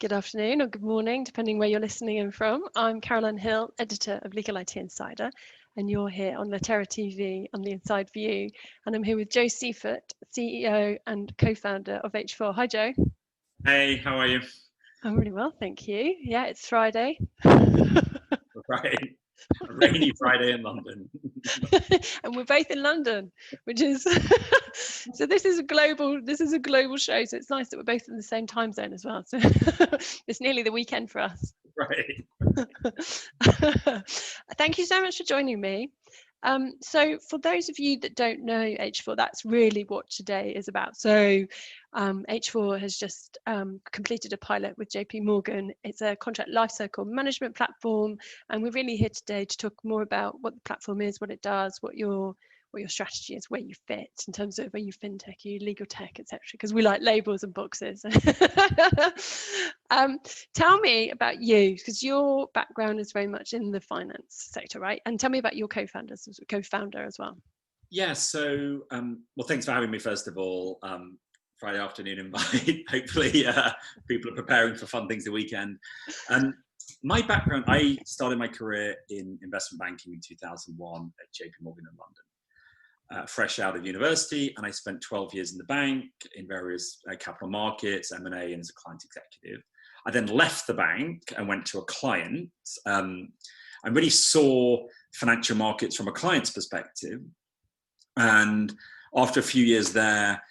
good afternoon or good morning, depending where you're listening in from. I'm Caroline Hill, editor of Legal IT Insider, and you're here on Latera TV on the Inside View. And I'm here with Joe Seifert, CEO and co-founder of H4. Hi, Joe. Hey, how are you? I'm really well, thank you. Yeah, it's Friday. Right. A rainy Friday in London. And we're both in London, which is so this is a global show, so it's nice that we're both in the same time zone as well. So it's nearly the weekend for us. Right. Thank you so much for joining me. So for those of you that don't know H4, that's really what today is about. So H4 has just completed a pilot with JP Morgan. It's a contract lifecycle management platform, and we're really here today to talk more about what the platform is, what it does, what your strategy is, where you fit in terms of, are you fintech, are you legal tech, etc. Because we like labels and boxes. Tell me about you, because your background is very much in the finance sector, right? And tell me about your co-founder as well. Yeah, so, well, thanks for having me, first of all. Friday afternoon invite. Hopefully people are preparing for fun things the weekend. My background, I started my career in investment banking in 2001 at JP Morgan in London. Fresh out of university, and I spent 12 years in the bank in various capital markets, M&A, and as a client executive. I then left the bank and went to a client. I really saw financial markets from a client's perspective. And after a few years there,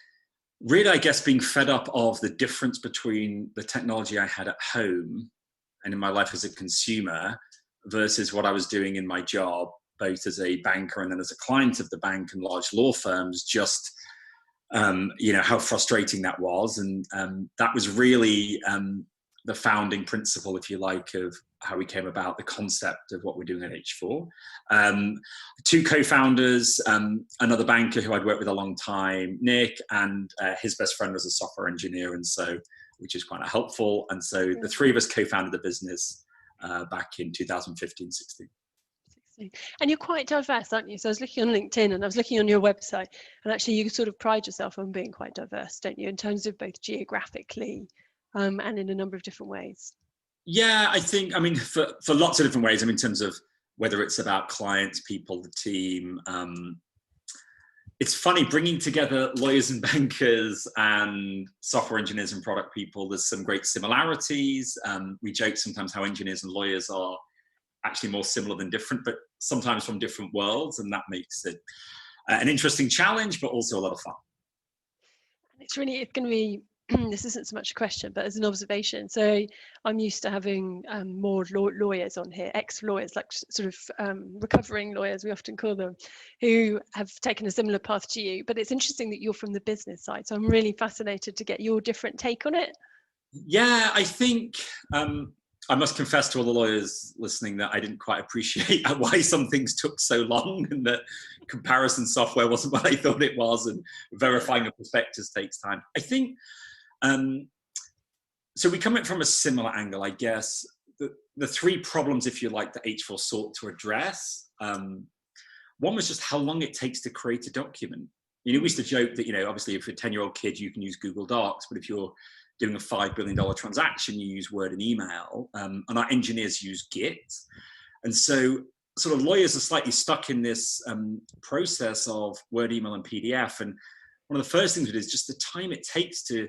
really, I guess, being fed up of the difference between the technology I had at home and in my life as a consumer versus what I was doing in my job, both as a banker and then as a client of the bank and large law firms, just, how frustrating that was. And that was really the founding principle, if you like, of how we came about the concept of what we're doing at H4. Two co-founders, another banker who I'd worked with a long time, Nick, and his best friend was a software engineer, and so, which is quite helpful. And so the three of us co-founded the business back in 2015-16. And you're quite diverse, aren't you? So I was looking on LinkedIn and I was looking on your website, and actually you sort of pride yourself on being quite diverse, don't you, in terms of both geographically and in a number of different ways. Yeah, I think, for lots of different ways. In terms of whether it's about clients, people, the team. It's funny, bringing together lawyers and bankers and software engineers and product people, there's some great similarities. We joke sometimes how engineers and lawyers are actually more similar than different, but sometimes from different worlds, and that makes it an interesting challenge, but also a lot of fun. It's going to be, this isn't so much a question, but as an observation. So I'm used to having more lawyers on here, ex-lawyers, like sort of recovering lawyers, we often call them, who have taken a similar path to you. But it's interesting that you're from the business side. So I'm really fascinated to get your different take on it. Yeah, I think I must confess to all the lawyers listening that I didn't quite appreciate why some things took so long, and that comparison software wasn't what I thought it was, and verifying a prospectus takes time. I think, so we come in from a similar angle, I guess. The three problems, if you like, that H4 sought to address. One was just how long it takes to create a document. We used to joke that, obviously if you're a 10-year-old kid, you can use Google Docs, but if you're doing a $5 billion transaction, you use Word and email, and our engineers use Git. And so sort of lawyers are slightly stuck in this process of Word, email, and PDF. And one of the first things is just the time it takes to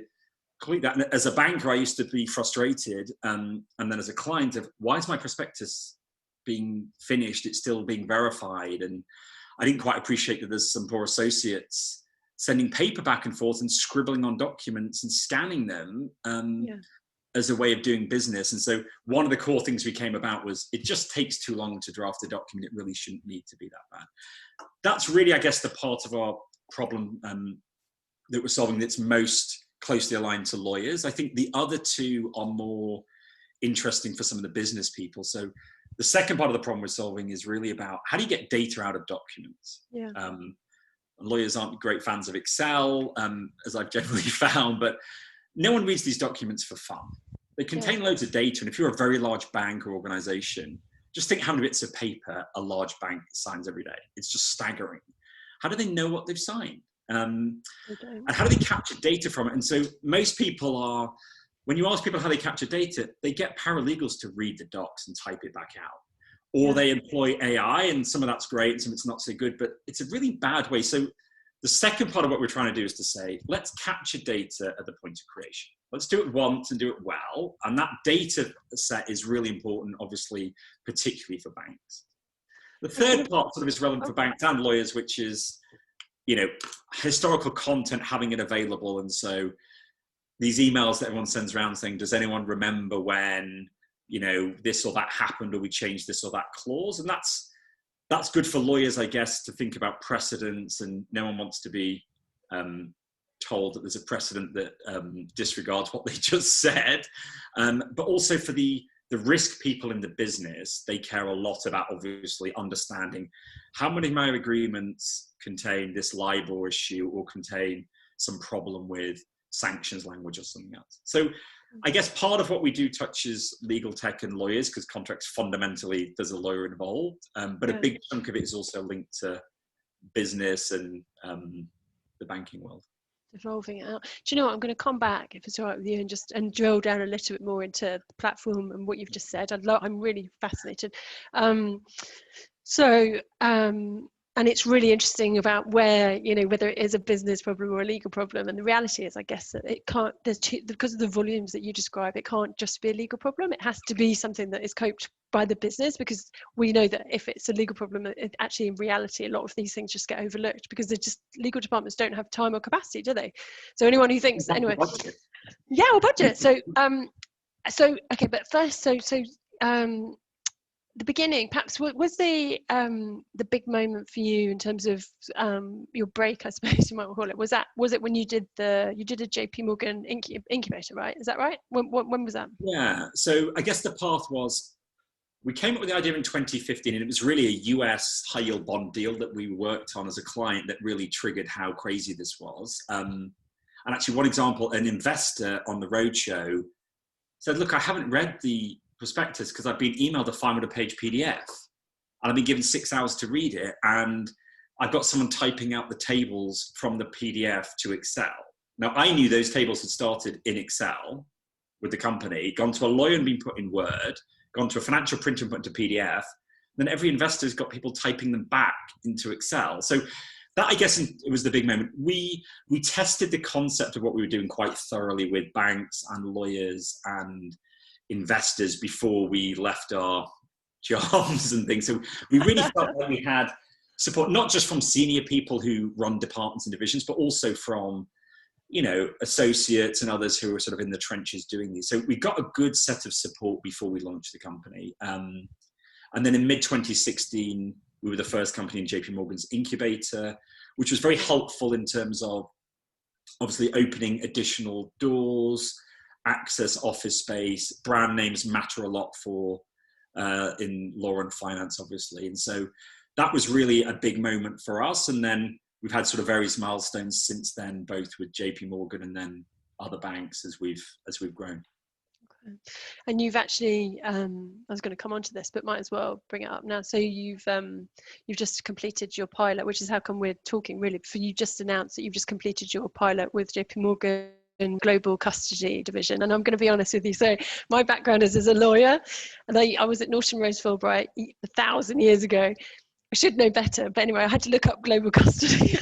complete that. And as a banker, I used to be frustrated. And then as a client of, why is my prospectus being finished? It's still being verified. And I didn't quite appreciate that there's some poor associates sending paper back and forth and scribbling on documents and scanning them as a way of doing business. And so one of the core things we came about was, it just takes too long to draft a document. It really shouldn't need to be that bad. That's really, I guess, the part of our problem that we're solving that's most closely aligned to lawyers. I think the other two are more interesting for some of the business people. So the second part of the problem we're solving is really about, how do you get data out of documents? Yeah. Lawyers aren't great fans of Excel, as I've generally found, but no one reads these documents for fun. They contain loads of data, and if you're a very large bank or organization, just think how many bits of paper a large bank signs every day. It's just staggering. How do they know what they've signed? And how do they capture data from it? And so most people are when you ask people how they capture data, they get paralegals to read the docs and type it back out. Or Yeah. they employ AI, and some of that's great and some of it's not so good, but it's a really bad way. So the second part of what we're trying to do is to say, let's capture data at the point of creation. Let's do it once and do it well. And that data set is really important, obviously, particularly for banks. The third part sort of is relevant for banks and lawyers, which is, you know, historical content, having it available. And so these emails that everyone sends around saying, does anyone remember when, you know, this or that happened, or we changed this or that clause? And that's good for lawyers, I guess, to think about precedents, and no one wants to be told that there's a precedent that disregards what they just said. But also for the risk people in the business, they care a lot about obviously understanding how many of my agreements contain this libel issue or contain some problem with sanctions language or something else. So I guess part of what we do touches legal tech and lawyers, because contracts fundamentally there's a lawyer involved, but a big chunk of it is also linked to business and the banking world. Evolving it out. Do you know what? I'm going to come back, if it's all right with you, and drill down a little bit more into the platform and what you've just said. I'm really fascinated. And it's really interesting about where, you know, whether it is a business problem or a legal problem. And the reality is, I guess, that it can't, because of the volumes that you describe, it can't just be a legal problem. It has to be something that is coped by the business, because we know that if it's a legal problem, actually in reality, a lot of these things just get overlooked because they're just, legal departments don't have time or capacity, do they? So anyone who thinks, anyway, yeah, or budget. So, okay, but first, the beginning, perhaps, was the big moment for you in terms of your break, I suppose you might call it? Was it when you did a JP Morgan incubator, right? Is that right? When was that? Yeah. So I guess the path was, we came up with the idea in 2015, and it was really a US high yield bond deal that we worked on as a client that really triggered how crazy this was. And actually, one example, an investor on the roadshow said, "Look, I haven't read the prospectus because I've been emailed a 500-page PDF, and I've been given 6 hours to read it, and I've got someone typing out the tables from the PDF to Excel." Now, I knew those tables had started in Excel with the company, gone to a lawyer and been put in Word, gone to a financial printer and put into PDF. Then every investor's got people typing them back into Excel. So that, I guess, it was the big moment. We tested the concept of what we were doing quite thoroughly with banks and lawyers and investors before we left our jobs and things. So we really felt like we had support, not just from senior people who run departments and divisions, but also from, you know, associates and others who were sort of in the trenches doing these. So we got a good set of support before we launched the company. And then in mid-2016, we were the first company in JP Morgan's incubator, which was very helpful in terms of obviously opening additional doors, access office space. Brand names matter a lot for in law and finance, obviously. And so that was really a big moment for us. And then we've had sort of various milestones since then, both with JP Morgan and then other banks as we've grown. Okay. And you've actually, I was going to come on to this, but might as well bring it up now. So you've just completed your pilot, which is how come we're talking really. For you just announced that you've just completed your pilot with JP Morgan Global Custody Division. And I'm going to be honest with you. So my background is as a lawyer, and I was at Norton Rose Fulbright 1,000 years ago. I should know better, but anyway, I had to look up global custody.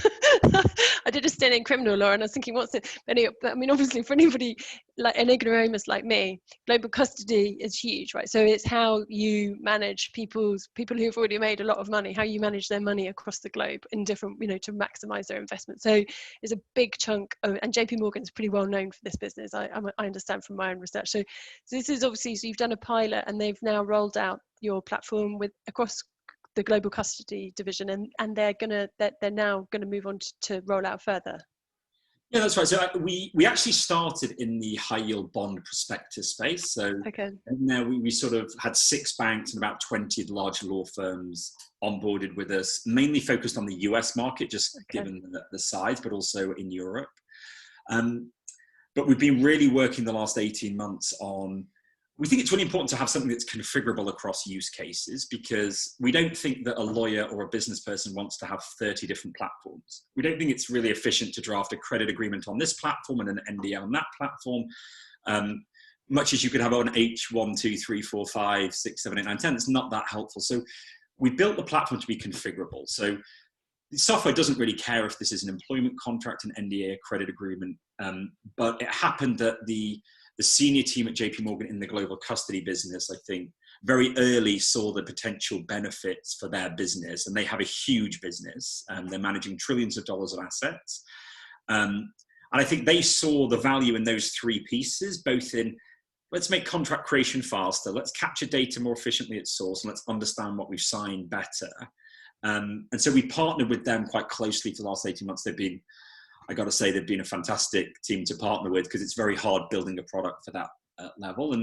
I did a stint in criminal law, and I was thinking, what's it? But anyway, I mean, obviously, for anybody like an ignoramus like me, global custody is huge, right? So it's how you manage people who've already made a lot of money, how you manage their money across the globe in different, you know, to maximize their investment. So it's a big chunk of, and JP Morgan's pretty well known for this business. I understand from my own research. So this is obviously, so you've done a pilot, and they've now rolled out your platform across the global custody division, and they're now gonna move on to roll out further. Yeah, that's right. So we actually started in the high yield bond prospectus space. So okay. Now we sort of had 6 banks and about 20 large law firms onboarded with us, mainly focused on the US market, just given the size, but also in Europe. But we've been really working the last 18 months on, we think it's really important to have something that's configurable across use cases, because we don't think that a lawyer or a business person wants to have 30 different platforms. We don't think it's really efficient to draft a credit agreement on this platform and an NDA on that platform. much as you could have on H1, 2, 3, 4, 5, 6, 7, 8, 9, 10, it's not that helpful. So we built the platform to be configurable. So the software doesn't really care if this is an employment contract, an NDA, a credit agreement, but it happened that the senior team at JP Morgan in the global custody business, I think, very early saw the potential benefits for their business, and they have a huge business. They're managing trillions of dollars of assets. And I think they saw the value in those three pieces, both in let's make contract creation faster, let's capture data more efficiently at source, and let's understand what we've signed better. And so we partnered with them quite closely for the last 18 months. I got to say, they've been a fantastic team to partner with, because it's very hard building a product for that level.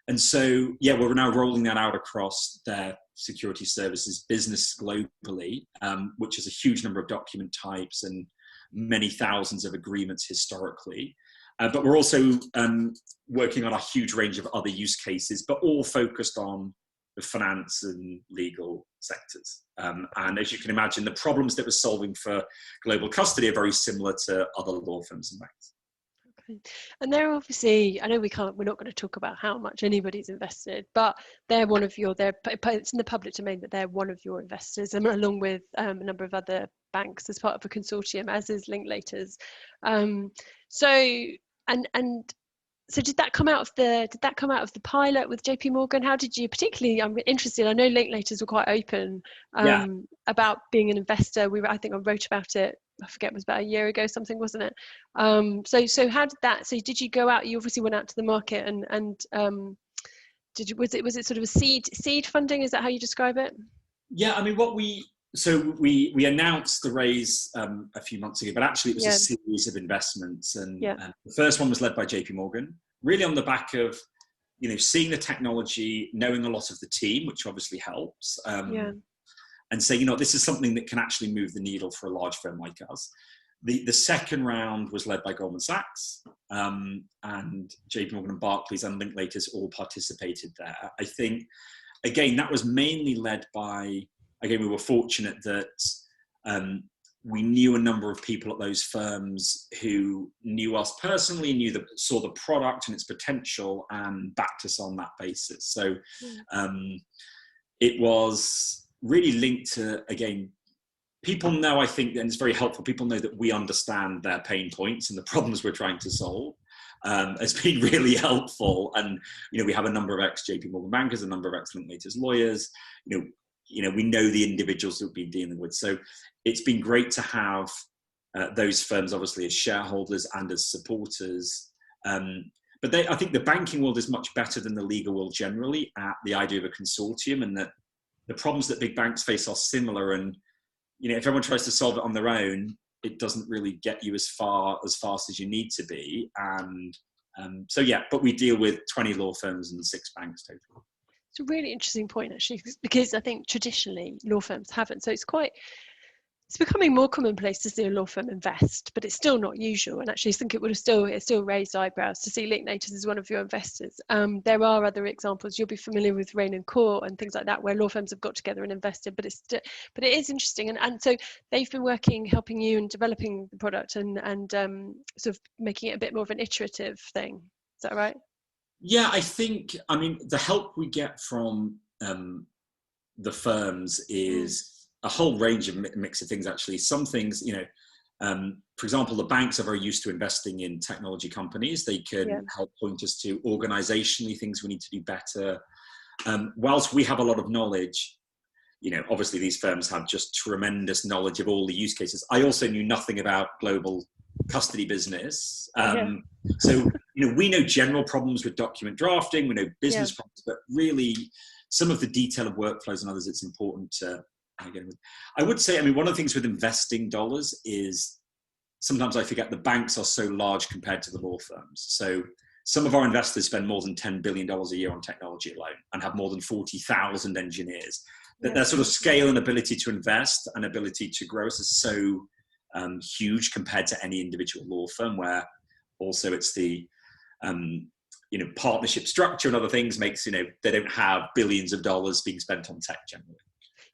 And so, yeah, we're now rolling that out across their security services business globally, which is a huge number of document types and many thousands of agreements historically. But we're also working on a huge range of other use cases, but all focused on the finance and legal sectors. And as you can imagine, the problems that we're solving for global custody are very similar to other law firms and banks. Okay. And they're obviously, I know we're not going to talk about how much anybody's invested, but they're one of it's in the public domain that they're one of your investors, and along with a number of other banks as part of a consortium, as is Linklaters. So did that come out of the pilot with JP Morgan? How did you, particularly, I'm interested, I know Linklaters were quite open about being an investor. I think I wrote about it, I forget, it was about a year ago, something, wasn't it? So how did that, so did you go out, you obviously went out to the market and was it sort of a seed funding? Is that how you describe it? Yeah, I mean, we announced the raise a few months ago, but actually it was a series of investments, and the first one was led by JP Morgan, really on the back of seeing the technology, knowing a lot of the team, which obviously helps, and say, this is something that can actually move the needle for a large firm like us. The second round was led by Goldman Sachs, and JP Morgan and Barclays and Linklaters all participated there. I think, again, that was mainly led by, again, we were fortunate that we knew a number of people at those firms who knew us personally, saw the product and its potential, and backed us on that basis. So it was really linked to, again, people know, I think, and it's very helpful, people know that we understand their pain points and the problems we're trying to solve. It's been really helpful. And, we have a number of ex-JP Morgan bankers, a number of ex-Linklaters lawyers, we know the individuals that we've been dealing with. So it's been great to have those firms, obviously, as shareholders and as supporters. But I think the banking world is much better than the legal world generally at the idea of a consortium, and that the problems that big banks face are similar. And, if everyone tries to solve it on their own, it doesn't really get you as fast as you need to be. And but we deal with 20 law firms and 6 banks total. It's a really interesting point, actually, because I think traditionally law firms haven't. So it's becoming more commonplace to see a law firm invest, but it's still not usual. And actually, I think it still raised eyebrows to see Linklaters as one of your investors. There are other examples. You'll be familiar with Rain and Court and things like that, where law firms have got together and invested. But it is interesting, and so they've been helping you in developing the product and sort of making it a bit more of an iterative thing. Is that right? Yeah, I think, the help we get from the firms is a whole range of mix of things, actually. Some things, for example, the banks are very used to investing in technology companies. They can help point us to organizationally things we need to do better. Whilst we have a lot of knowledge, obviously these firms have just tremendous knowledge of all the use cases. I also knew nothing about global custody business. So, we know general problems with document drafting, we know business problems, but really some of the detail of workflows and others, it's important to, again, I would say, one of the things with investing dollars is sometimes I forget the banks are so large compared to the law firms. So some of our investors spend more than $10 billion a year on technology alone and have more than 40,000 engineers. That their sort of scale and ability to invest and ability to grow is so huge compared to any individual law firm, where also it's the partnership structure and other things makes, they don't have billions of dollars being spent on tech generally.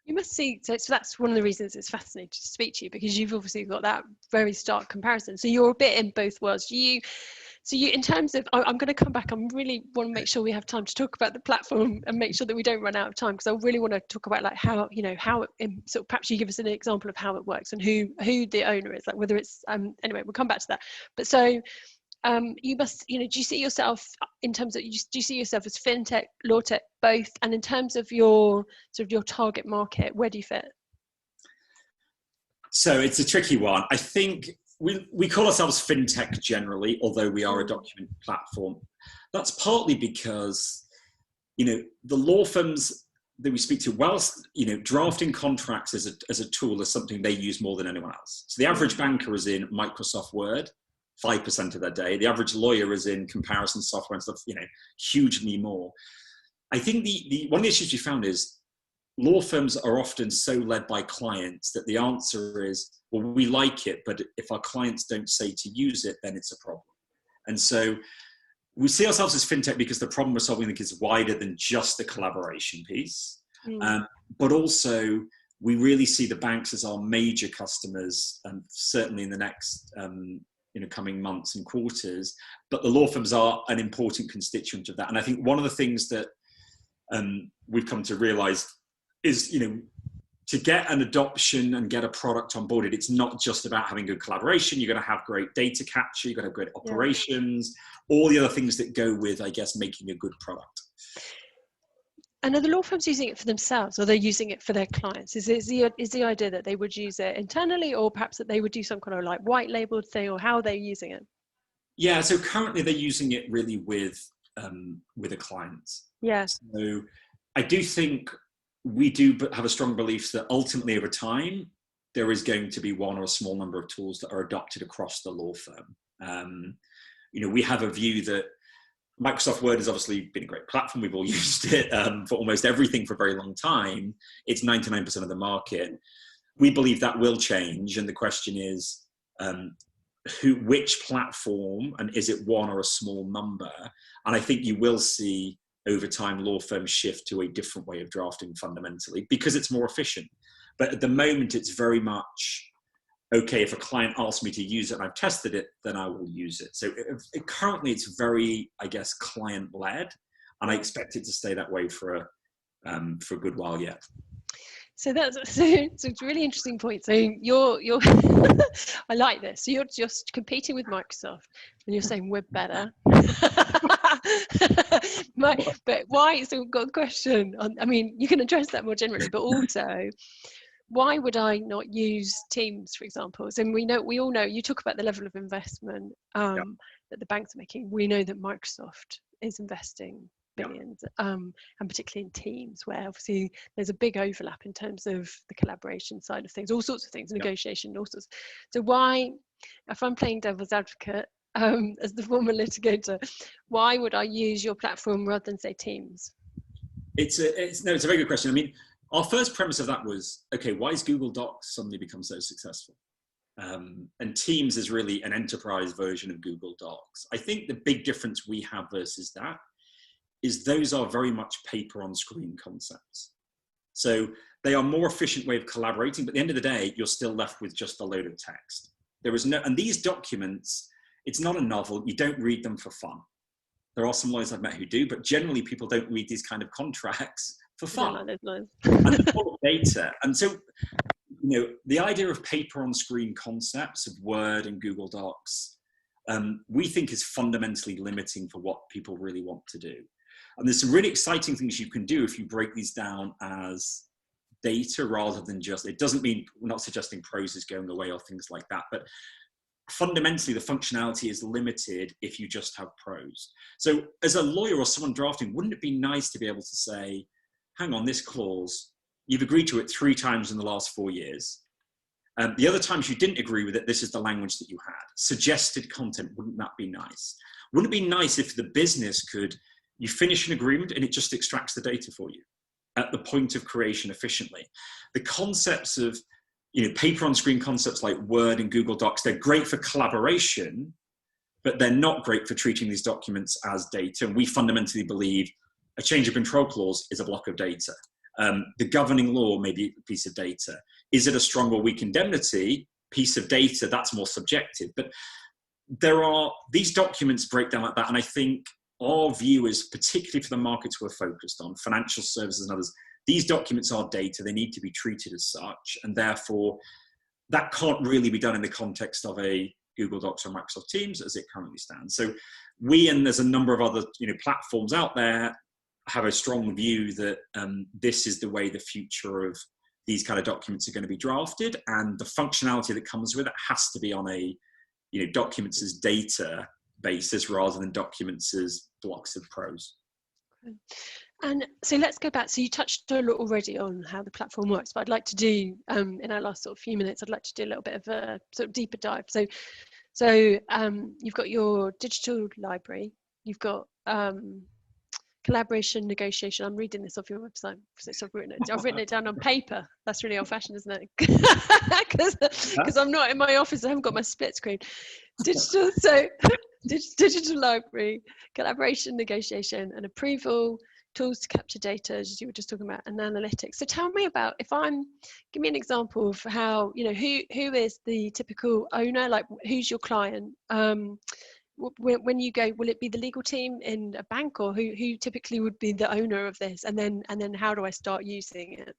You must see, so that's one of the reasons it's fascinating to speak to you, because you've obviously got that very stark comparison. So you're a bit in both worlds. So you, in terms of, I'm going to come back. I really want to make sure we have time to talk about the platform and make sure that we don't run out of time, because I really want to talk about like how, how so perhaps you give us an example of how it works and who the owner is, like whether it's anyway, we'll come back to that. But so you must, do you see yourself in terms of, do you see yourself as fintech, law tech, both? And in terms of your sort of your target market, where do you fit? So it's a tricky one. I think we call ourselves fintech generally, although we are a document platform. That's partly because, the law firms that we speak to, whilst, drafting contracts as a tool is something they use more than anyone else. So the average banker is in Microsoft Word 5% of their day. The average lawyer is in comparison software and stuff, hugely more. I think the one of the issues we found is law firms are often so led by clients that the answer is, well, we like it, but if our clients don't say to use it, then it's a problem. And so we see ourselves as fintech because the problem we're solving, I think, is wider than just the collaboration piece. But also, we really see the banks as our major customers, and certainly in the next coming months and quarters. But the law firms are an important constituent of that. And I think one of the things that we've come to realize is, to get an adoption and get a product onboarded, it's not just about having good collaboration. You're going to have great data capture, you've got to have great operations, all the other things that go with, I guess, making a good product. And are the law firms using it for themselves, or they're using it for their clients? Is the idea that they would use it internally, or perhaps that they would do some kind of like white labeled thing, or how are they using it? Yeah, so currently they're using it really with a client. Yeah. So I do think we do have a strong belief that ultimately over time, there is going to be one or a small number of tools that are adopted across the law firm. We have a view that Microsoft Word has obviously been a great platform. We've all used it for almost everything for a very long time. It's 99% of the market. We believe that will change. And the question is, which platform, and is it one or a small number? And I think you will see over time law firms shift to a different way of drafting fundamentally because it's more efficient. But at the moment, it's very much, okay, if a client asks me to use it and I've tested it, then I will use it. So currently it's very, I guess, client-led, and I expect it to stay that way for a good while yet. So that's so it's a really interesting point. So you're I like this. So you're just competing with Microsoft, and you're saying we're better. But why? So we've got a question. I mean, you can address that more generally, but also, why would I not use Teams, for example? So we all know. You talk about the level of investment that the banks are making. We know that Microsoft is investing billions, and particularly in Teams, where obviously there's a big overlap in terms of the collaboration side of things, all sorts of things, negotiation, all sorts. So why, if I'm playing devil's advocate as the former litigator, why would I use your platform rather than say Teams? It's a very good question. I mean, our first premise of that was, okay, why has Google Docs suddenly become so successful? And Teams is really an enterprise version of Google Docs. I think the big difference we have versus that is those are very much paper on screen concepts. So they are a more efficient way of collaborating, but at the end of the day, you're still left with just a load of text. There is no, and these documents, it's not a novel, you don't read them for fun. There are some lawyers I've met who do, but generally people don't read these kind of contracts for fun. And they're full of data. And so, the idea of paper on screen concepts of Word and Google Docs, we think is fundamentally limiting for what people really want to do. And there's some really exciting things you can do if you break these down as data rather than just, it doesn't mean, we're not suggesting prose is going away or things like that, but fundamentally the functionality is limited if you just have prose. So as a lawyer or someone drafting, wouldn't it be nice to be able to say, hang on, this clause, you've agreed to it 3 times in the last 4 years. The other times you didn't agree with it, this is the language that you had. Suggested content, wouldn't that be nice? Wouldn't it be nice if the business could, you finish an agreement and it just extracts the data for you at the point of creation efficiently? The concepts of, paper on screen concepts like Word and Google Docs, they're great for collaboration, but they're not great for treating these documents as data. And we fundamentally believe a change of control clause is a block of data. The governing law may be a piece of data. Is it a strong or weak indemnity? Piece of data, that's more subjective. But these documents break down like that. And I think our view is, particularly for the markets we're focused on, financial services and others, these documents are data. They need to be treated as such. And therefore, that can't really be done in the context of a Google Docs or Microsoft Teams as it currently stands. So and there's a number of other platforms out there, have a strong view that this is the way the future of these kind of documents are going to be drafted, and the functionality that comes with it has to be on a documents as data basis rather than documents as blocks of prose. And so let's go back. So you touched a lot already on how the platform works, but I'd like to do in our last sort of few minutes, I'd like to do a little bit of a sort of deeper dive. So you've got your digital library, you've got collaboration, negotiation. I'm reading this off your website, so I've written it down on paper. That's really old-fashioned, isn't it? Because I'm not in my office, I haven't got my split screen. Digital library, collaboration, negotiation, and approval, tools to capture data, as you were just talking about, and analytics. So tell me about, give me an example of how, who is the typical owner, like who's your client? When you go, will it be the legal team in a bank, or who typically would be the owner of this? And then how do I start using it?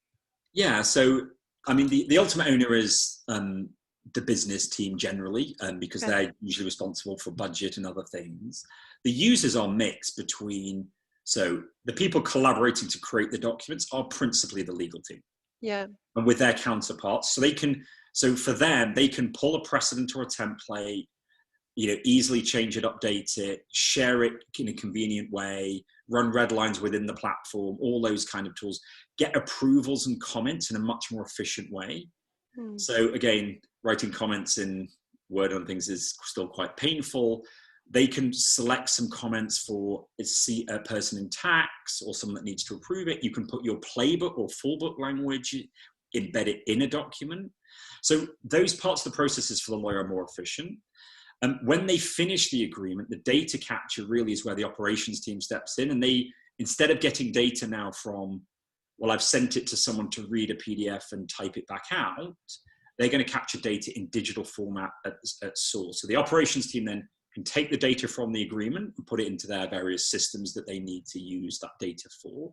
Yeah, so I mean, the ultimate owner is the business team generally, because they're usually responsible for budget and other things. The users are mixed between, so the people collaborating to create the documents are principally the legal team. Yeah. And with their counterparts. So for them, they can pull a precedent or a template, easily change it, update it, share it in a convenient way, run red lines within the platform, all those kind of tools, get approvals and comments in a much more efficient way. So again, writing comments in Word on things is still quite painful. They can select some comments for a person in tax or someone that needs to approve it. You can put your playbook or full book language, embed it in a document. So those parts of the processes for the lawyer are more efficient. When they finish the agreement, the data capture really is where the operations team steps in, and they, instead of getting data now from, well, I've sent it to someone to read a PDF and type it back out, they're going to capture data in digital format at source. So the operations team then can take the data from the agreement and put it into their various systems that they need to use that data for.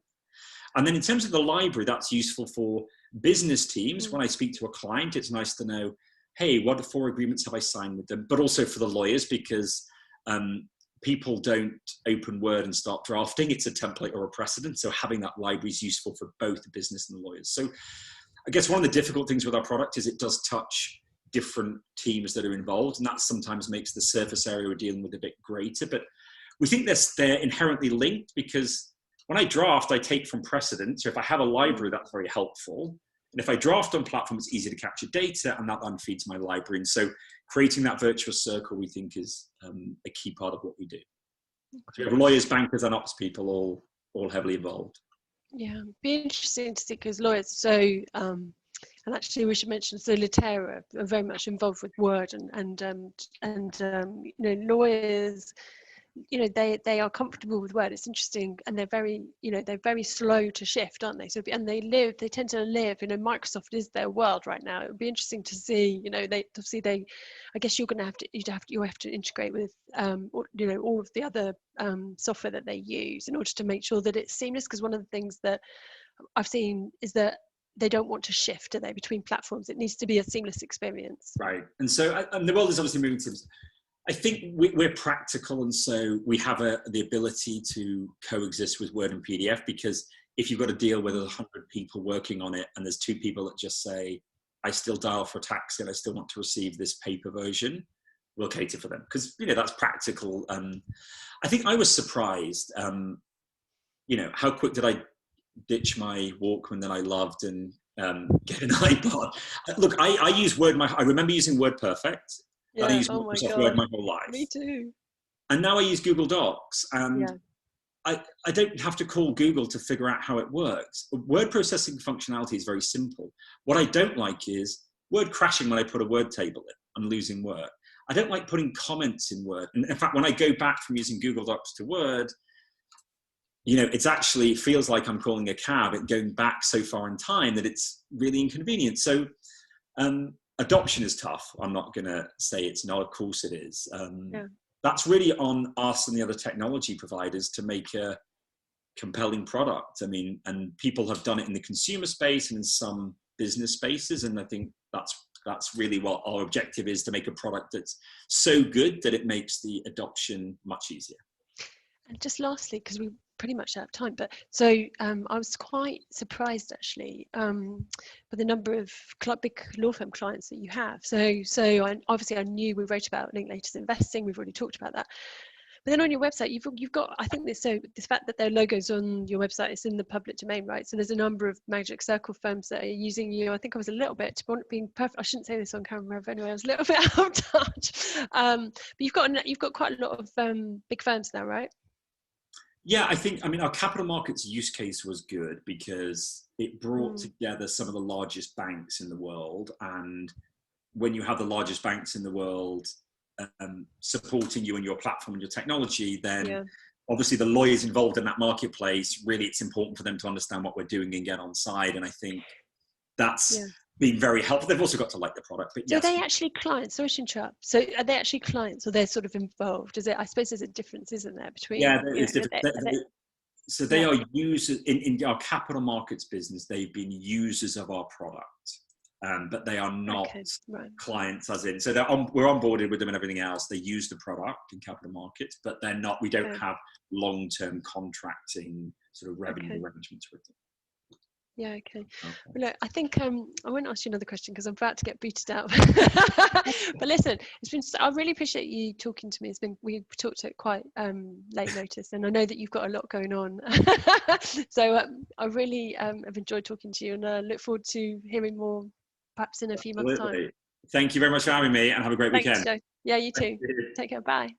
And then in terms of the library, that's useful for business teams. When I speak to a client, it's nice to know, hey, what 4 agreements have I signed with them? But also for the lawyers, because people don't open Word and start drafting. It's a template or a precedent. So having that library is useful for both the business and the lawyers. So I guess one of the difficult things with our product is it does touch different teams that are involved, and that sometimes makes the surface area we're dealing with a bit greater. But we think they're inherently linked, because when I draft, I take from precedent. So if I have a library, that's very helpful. And if I draft on platform, it's easy to capture data, and that then feeds my library. And so creating that virtuous circle, we think, is a key part of what we do. So we have lawyers, bankers, and ops people all heavily involved. Yeah, be interesting to see, because lawyers, and actually we should mention, so Litera are very much involved with Word, and lawyers, they are comfortable with Word. It's interesting, and they're very slow to shift, aren't they? So, and they tend to live, Microsoft is their world right now. It would be interesting to see, I guess you have to integrate with, all of the other software that they use in order to make sure that it's seamless. Because one of the things that I've seen is that they don't want to shift, do they, between platforms? It needs to be a seamless experience. Right. And so, and the world is obviously moving to, I think we're practical, and so we have the ability to coexist with Word and PDF, because if you've got to deal with 100 people working on it, and there's 2 people that just say, I still dial for a taxi and I still want to receive this paper version, we'll cater for them, because that's practical. I think I was surprised, how quick did I ditch my Walkman that I loved and get an iPod. Look, I use Word. I remember using WordPerfect. Yeah, I used Microsoft Word my whole life. Me too. And now I use Google Docs, and I don't have to call Google to figure out how it works. Word processing functionality is very simple. What I don't like is Word crashing when I put a Word table in and losing work. I don't like putting comments in Word. And in fact, when I go back from using Google Docs to Word, it feels like I'm calling a cab and going back so far in time that it's really inconvenient. So adoption is tough. I'm not going to say it's not. Of course it is. Yeah. That's really on us and the other technology providers to make a compelling product. I mean, and people have done it in the consumer space and in some business spaces. And I think that's really what our objective is, to make a product that's so good that it makes the adoption much easier. And just lastly, because we're pretty much out of time, but so I was quite surprised actually by the number of big law firm clients that you have. So obviously I knew we wrote about Linklaters investing. We've already talked about that. But then on your website, you've got, I think this fact that their logos on your website is in the public domain, right? So there's a number of Magic Circle firms that are using you. I think I was a little bit, being perfect, I shouldn't say this on camera, but anyway, I was a little bit out of touch. But you've got quite a lot of big firms now, right? Yeah, I mean, our capital markets use case was good because it brought together some of the largest banks in the world. And when you have the largest banks in the world supporting you and your platform and your technology, then obviously the lawyers involved in that marketplace, really it's important for them to understand what we're doing and get on side. And I think that's been very helpful. They've also got to like the product. But so are they actually clients? Sorry to interrupt. So are they actually clients, or they're sort of involved? I suppose there's a difference, isn't there, between? Yeah, it's different. So they are users in our capital markets business. They've been users of our product, but they are not clients, as in. So we're onboarded with them and everything else. They use the product in capital markets, but they're not. We don't have long-term contracting sort of revenue arrangements with them. Yeah, okay. Well, look, I think I won't ask you another question because I'm about to get booted out. But listen, I really appreciate you talking to me. We talked at quite late notice, and I know that you've got a lot going on. So I really have enjoyed talking to you, and I look forward to hearing more perhaps in a few months' time. Thank you very much for having me, and have a great weekend. Thanks, Joe. Yeah, you too. Take care. Bye.